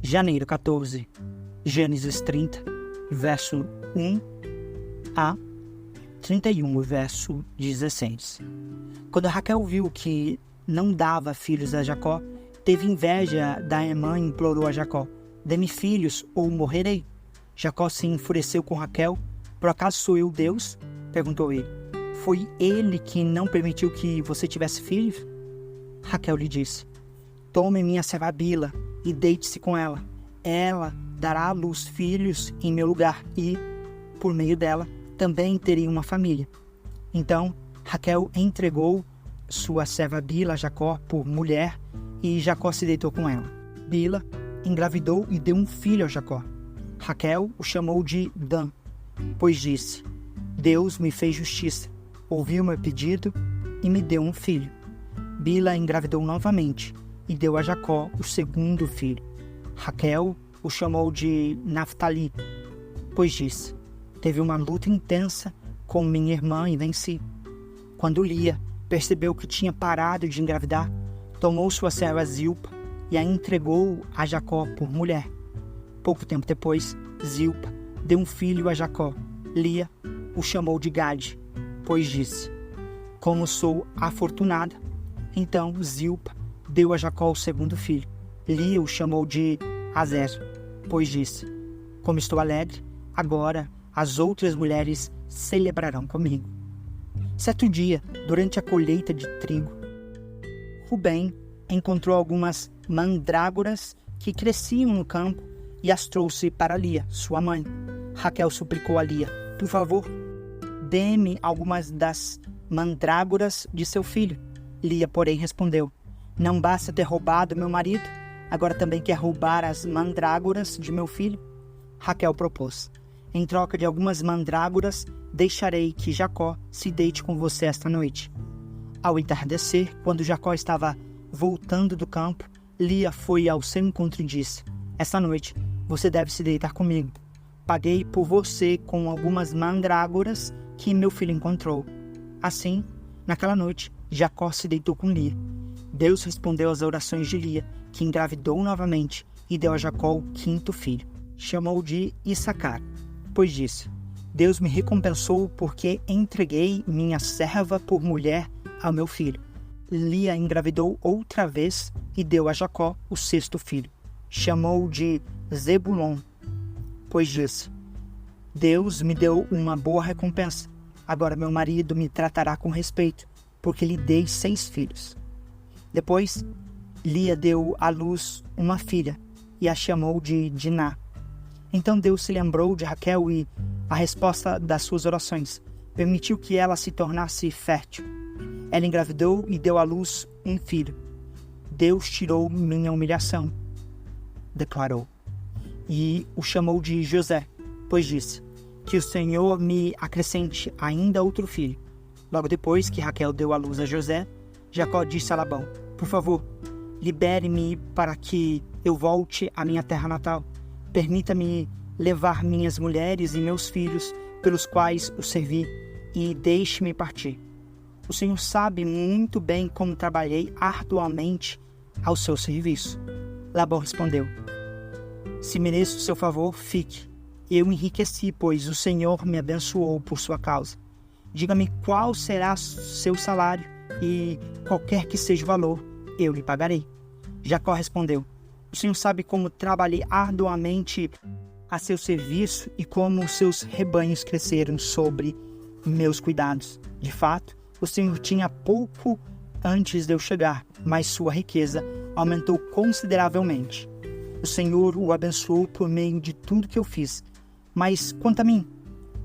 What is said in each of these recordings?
Janeiro 14, Gênesis 30, verso 1 a 31, verso 16. Quando Raquel viu que não dava filhos a Jacó, teve inveja da irmã e implorou a Jacó: dê-me filhos ou morrerei. Jacó se enfureceu com Raquel. Por acaso sou eu Deus? Perguntou ele. Foi ele que não permitiu que você tivesse filhos? Raquel lhe disse: tome minha serva Bila e deite-se com ela. Ela dará à luz filhos em meu lugar e, por meio dela, também terei uma família. Então, Raquel entregou sua serva Bila a Jacó por mulher e Jacó se deitou com ela. Bila engravidou e deu um filho a Jacó. Raquel o chamou de Dan, pois disse: Deus me fez justiça, ouviu meu pedido e me deu um filho. Bila engravidou novamente e deu a Jacó o segundo filho. Raquel o chamou de Naftali, pois disse: teve uma luta intensa com minha irmã e venci. Quando Lia percebeu que tinha parado de engravidar, tomou sua serva Zilpa e a entregou a Jacó por mulher. Pouco tempo depois, Zilpa deu um filho a Jacó. Lia o chamou de Gade, pois disse: como sou afortunada. Então Zilpa deu a Jacó o segundo filho. Lia o chamou de Azer, pois disse: como estou alegre, agora as outras mulheres celebrarão comigo. Certo dia, durante a colheita de trigo, Rubem encontrou algumas mandrágoras que cresciam no campo e as trouxe para Lia, sua mãe. Raquel suplicou a Lia: por favor, dê-me algumas das mandrágoras de seu filho. Lia, porém, respondeu: não basta ter roubado meu marido, agora também quer roubar as mandrágoras de meu filho? Raquel propôs: em troca de algumas mandrágoras, deixarei que Jacó se deite com você esta noite. Ao entardecer, quando Jacó estava voltando do campo, Lia foi ao seu encontro e disse: esta noite você deve se deitar comigo. Paguei por você com algumas mandrágoras que meu filho encontrou. Assim, naquela noite, Jacó se deitou com Lia. Deus respondeu às orações de Lia, que engravidou novamente e deu a Jacó o quinto filho. Chamou de Issacar, pois disse: Deus me recompensou porque entreguei minha serva por mulher ao meu filho. Lia engravidou outra vez e deu a Jacó o sexto filho. Chamou de Zebulon, pois disse: Deus me deu uma boa recompensa. Agora meu marido me tratará com respeito, porque lhe dei 6 filhos. Depois, Lia deu à luz uma filha e a chamou de Diná. Então Deus se lembrou de Raquel e, a resposta das suas orações, permitiu que ela se tornasse fértil. Ela engravidou e deu à luz um filho. Deus tirou minha humilhação, declarou, e o chamou de José, pois disse: que o Senhor me acrescente ainda outro filho. Logo depois que Raquel deu à luz a José, Jacó disse a Labão: por favor, libere-me para que eu volte à minha terra natal. Permita-me levar minhas mulheres e meus filhos, pelos quais o servi, e deixe-me partir. O Senhor sabe muito bem como trabalhei arduamente ao seu serviço. Labão respondeu: se mereço o seu favor, fique. Eu enriqueci, pois o Senhor me abençoou por sua causa. Diga-me qual será seu salário, e qualquer que seja o valor, eu lhe pagarei. Jacó respondeu: o Senhor sabe como trabalhei arduamente a seu serviço e como seus rebanhos cresceram sobre meus cuidados. De fato, o Senhor tinha pouco antes de eu chegar, mas sua riqueza aumentou consideravelmente. O Senhor o abençoou por meio de tudo que eu fiz. Mas quanto a mim,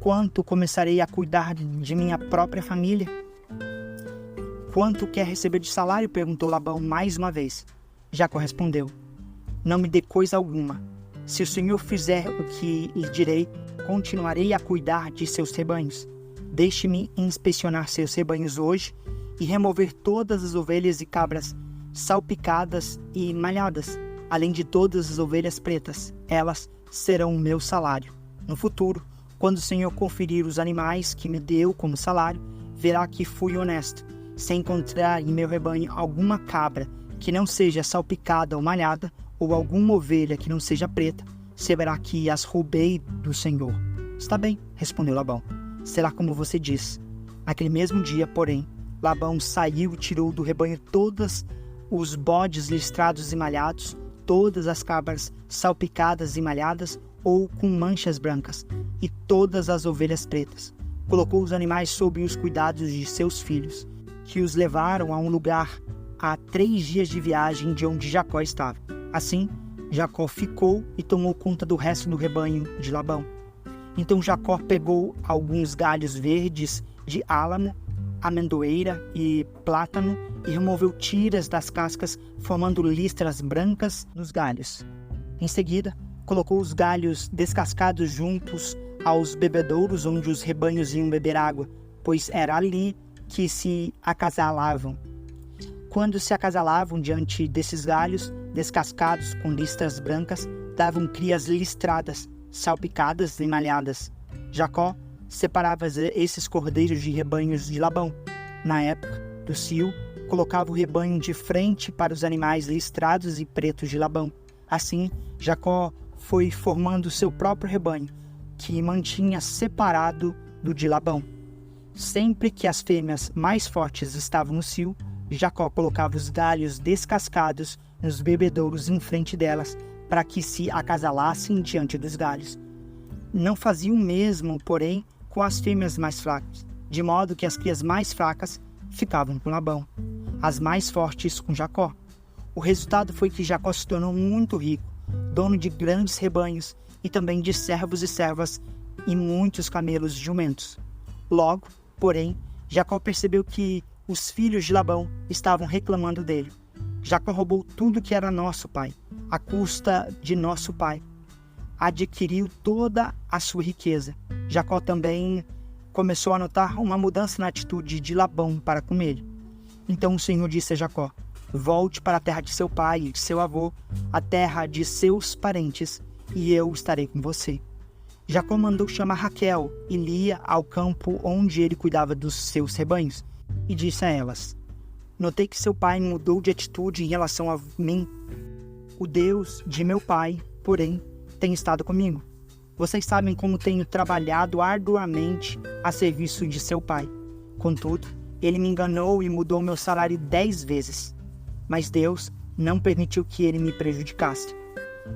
quanto começarei a cuidar de minha própria família? Quanto quer receber de salário? Perguntou Labão mais uma vez. Jacó respondeu: não me dê coisa alguma. Se o Senhor fizer o que lhe direi, continuarei a cuidar de seus rebanhos. Deixe-me inspecionar seus rebanhos hoje e remover todas as ovelhas e cabras salpicadas e malhadas, além de todas as ovelhas pretas. Elas serão o meu salário. No futuro, quando o Senhor conferir os animais que me deu como salário, verá que fui honesto. Se encontrar em meu rebanho alguma cabra que não seja salpicada ou malhada, ou alguma ovelha que não seja preta, saberá que as roubei do Senhor. Está bem, respondeu Labão. Será como você diz. Naquele mesmo dia, porém, Labão saiu e tirou do rebanho todos os bodes listrados e malhados, todas as cabras salpicadas e malhadas ou com manchas brancas, e todas as ovelhas pretas. Colocou os animais sob os cuidados de seus filhos, que os levaram a um lugar a 3 dias de viagem de onde Jacó estava. Assim, Jacó ficou e tomou conta do resto do rebanho de Labão. Então Jacó pegou alguns galhos verdes de álamo, amendoeira e plátano e removeu tiras das cascas, formando listras brancas nos galhos. Em seguida, colocou os galhos descascados juntos aos bebedouros onde os rebanhos iam beber água, pois era ali que se acasalavam. Quando se acasalavam diante desses galhos descascados com listras brancas, davam crias listradas, salpicadas e malhadas. Jacó separava esses cordeiros de rebanhos de Labão. Na época do cio, colocava o rebanho de frente para os animais listrados e pretos de Labão. Assim, Jacó foi formando seu próprio rebanho, que mantinha separado do de Labão. Sempre que as fêmeas mais fortes estavam no cio, Jacó colocava os galhos descascados nos bebedouros em frente delas, para que se acasalassem diante dos galhos. Não fazia o mesmo, porém, com as fêmeas mais fracas, de modo que as crias mais fracas ficavam com Labão, as mais fortes com Jacó. O resultado foi que Jacó se tornou muito rico, dono de grandes rebanhos e também de servos e servas e muitos camelos e jumentos. Logo, porém, Jacó percebeu que os filhos de Labão estavam reclamando dele. Jacó roubou tudo que era nosso pai, à custa de nosso pai. Adquiriu toda a sua riqueza. Jacó também começou a notar uma mudança na atitude de Labão para com ele. Então o Senhor disse a Jacó: volte para a terra de seu pai e de seu avô, a terra de seus parentes, e eu estarei com você. Jacó mandou chamar Raquel e Lia ao campo onde ele cuidava dos seus rebanhos, e disse a elas: notei que seu pai mudou de atitude em relação a mim. O Deus de meu pai, porém, tem estado comigo. Vocês sabem como tenho trabalhado arduamente a serviço de seu pai. Contudo, ele me enganou e mudou meu salário 10 vezes. Mas Deus não permitiu que ele me prejudicasse.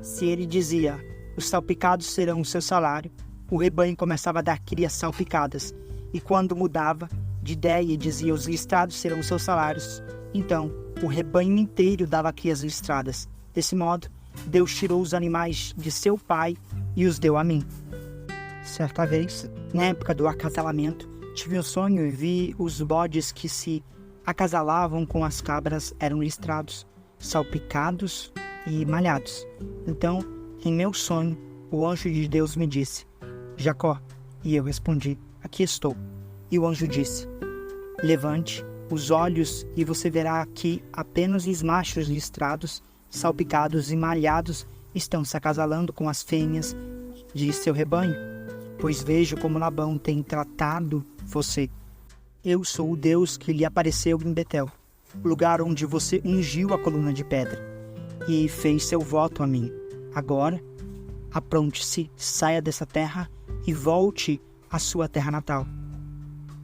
Se ele dizia: os salpicados serão o seu salário, o rebanho começava a dar crias salpicadas. E quando mudava de ideia e dizia: os listrados serão os seus salários, então o rebanho inteiro dava crias listradas. Desse modo, Deus tirou os animais de seu pai e os deu a mim. Certa vez, na época do acasalamento, tive um sonho e vi os bodes que se acasalavam com as cabras eram listrados, salpicados e malhados. Então, em meu sonho, o anjo de Deus me disse: Jacó. E eu respondi: aqui estou. E o anjo disse: levante os olhos e você verá que apenas os machos listrados, salpicados e malhados estão se acasalando com as fêmeas de seu rebanho, pois vejo como Labão tem tratado você. Eu sou o Deus que lhe apareceu em Betel, lugar onde você ungiu a coluna de pedra, e fez seu voto a mim. Agora, apronte-se, saia dessa terra e volte à sua terra natal.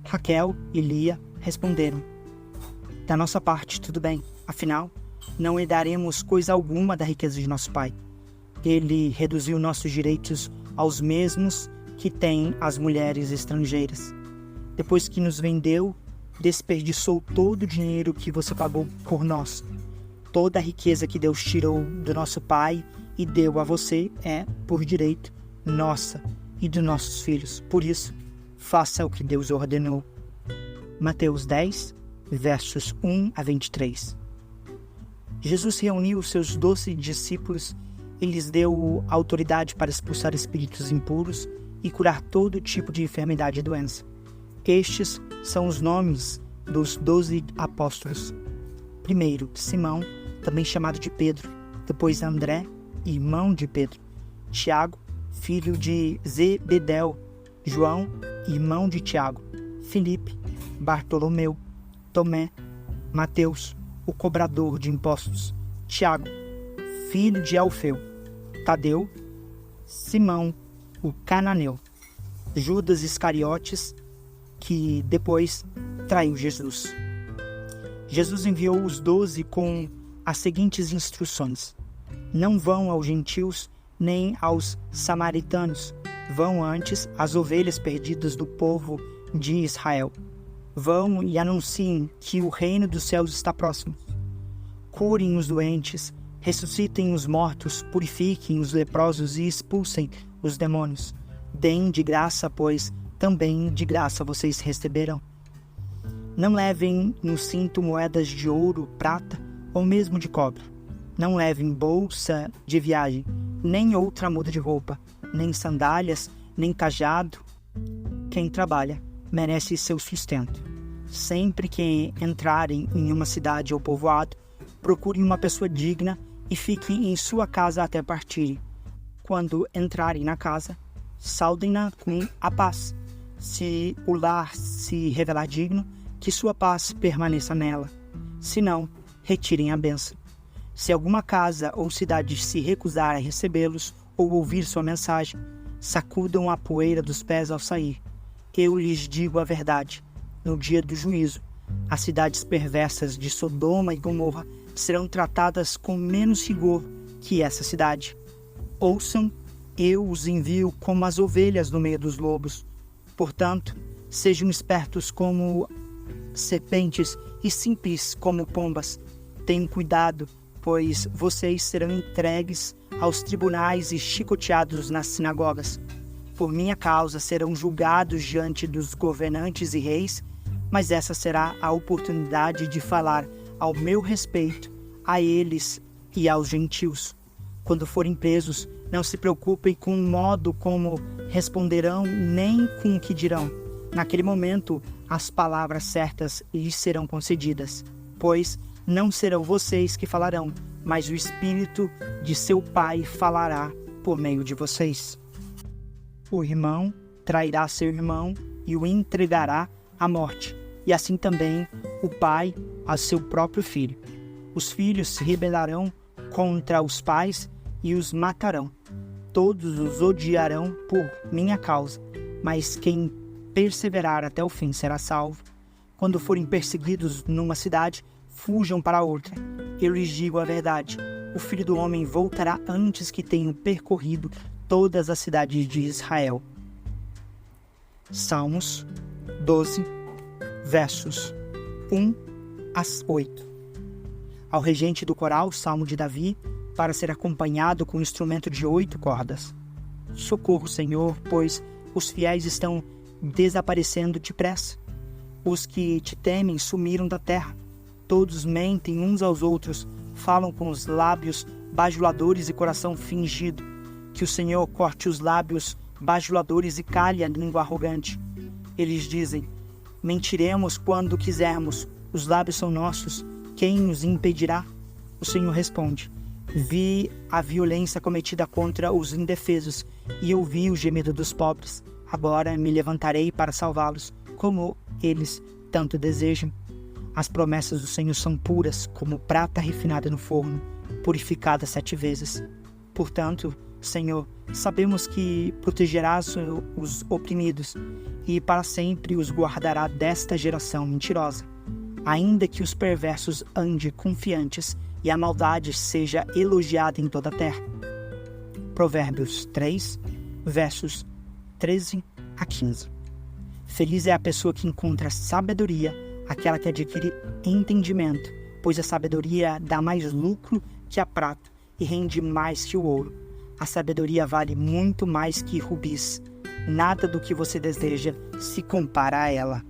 Raquel e Lia responderam: da nossa parte, tudo bem. Afinal, não herdaremos coisa alguma da riqueza de nosso pai. Ele reduziu nossos direitos aos mesmos que têm as mulheres estrangeiras. Depois que nos vendeu, desperdiçou todo o dinheiro que você pagou por nós. Toda a riqueza que Deus tirou do nosso pai e deu a você é, por direito, nossa e dos nossos filhos. Por isso, faça o que Deus ordenou. Mateus 10, versos 1 a 23. Jesus reuniu os seus 12 discípulos e lhes deu autoridade para expulsar espíritos impuros e curar todo tipo de enfermidade e doença. Estes são os nomes dos 12 apóstolos. Primeiro, Simão, também chamado de Pedro. Depois, André, irmão de Pedro. Tiago, filho de Zebedeu. João, irmão de Tiago. Filipe, Bartolomeu, Tomé, Mateus, o cobrador de impostos. Tiago, filho de Alfeu, Tadeu, Simão, o cananeu, Judas Iscariotes, que depois traiu Jesus. Jesus enviou os 12 com as seguintes instruções: não vão aos gentios nem aos samaritanos, vão antes às ovelhas perdidas do povo de Israel. Vão e anunciem que o reino dos céus está próximo. Curem os doentes, ressuscitem os mortos, purifiquem os leprosos e expulsem os demônios. Deem de graça, pois também de graça vocês receberão. Não levem no cinto moedas de ouro, prata ou mesmo de cobre. Não levem bolsa de viagem, nem outra muda de roupa, nem sandálias, nem cajado. Quem trabalha merece seu sustento. Sempre que entrarem em uma cidade ou povoado, procurem uma pessoa digna e fiquem em sua casa até partirem. Quando entrarem na casa, saudem-na com a paz. Se o lar se revelar digno, que sua paz permaneça nela. Se não, retirem a bênção. Se alguma casa ou cidade se recusar a recebê-los ou ouvir sua mensagem, sacudam a poeira dos pés ao sair. Eu lhes digo a verdade. No dia do juízo, as cidades perversas de Sodoma e Gomorra serão tratadas com menos rigor que essa cidade. Ouçam, eu os envio como as ovelhas no meio dos lobos. Portanto, sejam espertos como serpentes e simples como pombas. Tenham cuidado, pois vocês serão entregues aos tribunais e chicoteados nas sinagogas. Por minha causa serão julgados diante dos governantes e reis, mas essa será a oportunidade de falar ao meu respeito a eles e aos gentios. Quando forem presos, não se preocupem com o modo como responderão, nem com o que dirão. Naquele momento, as palavras certas lhes serão concedidas, pois não serão vocês que falarão, mas o Espírito de seu Pai falará por meio de vocês. O irmão trairá seu irmão e o entregará à morte, e assim também o pai a seu próprio filho. Os filhos se rebelarão contra os pais e os matarão. Todos os odiarão por minha causa, mas quem perseverar até o fim será salvo. Quando forem perseguidos numa cidade, fujam para outra. Eu lhes digo a verdade: o Filho do Homem voltará antes que tenham percorrido todas as cidades de Israel. Salmos 12, versos 1 a 8. Ao regente do coral, Salmo de Davi, para ser acompanhado com um instrumento de 8 cordas. Socorro, Senhor, pois os fiéis estão desaparecendo depressa. Os que te temem sumiram da terra. Todos mentem uns aos outros, falam com os lábios bajuladores e coração fingido. Que o Senhor corte os lábios bajuladores e calhe a língua arrogante. Eles dizem: mentiremos quando quisermos, os lábios são nossos, quem nos impedirá? O Senhor responde: vi a violência cometida contra os indefesos e ouvi o gemido dos pobres. Agora me levantarei para salvá-los, como eles tanto desejam. As promessas do Senhor são puras, como prata refinada no forno, purificada 7 vezes. Portanto, Senhor, sabemos que protegerás os oprimidos e para sempre os guardará desta geração mentirosa. Ainda que os perversos andem confiantes e a maldade seja elogiada em toda a terra. Provérbios 3, versos 13 a 15. Feliz é a pessoa que encontra sabedoria, aquela que adquire entendimento, pois a sabedoria dá mais lucro que a prata e rende mais que o ouro. A sabedoria vale muito mais que rubis. Nada do que você deseja se compara a ela.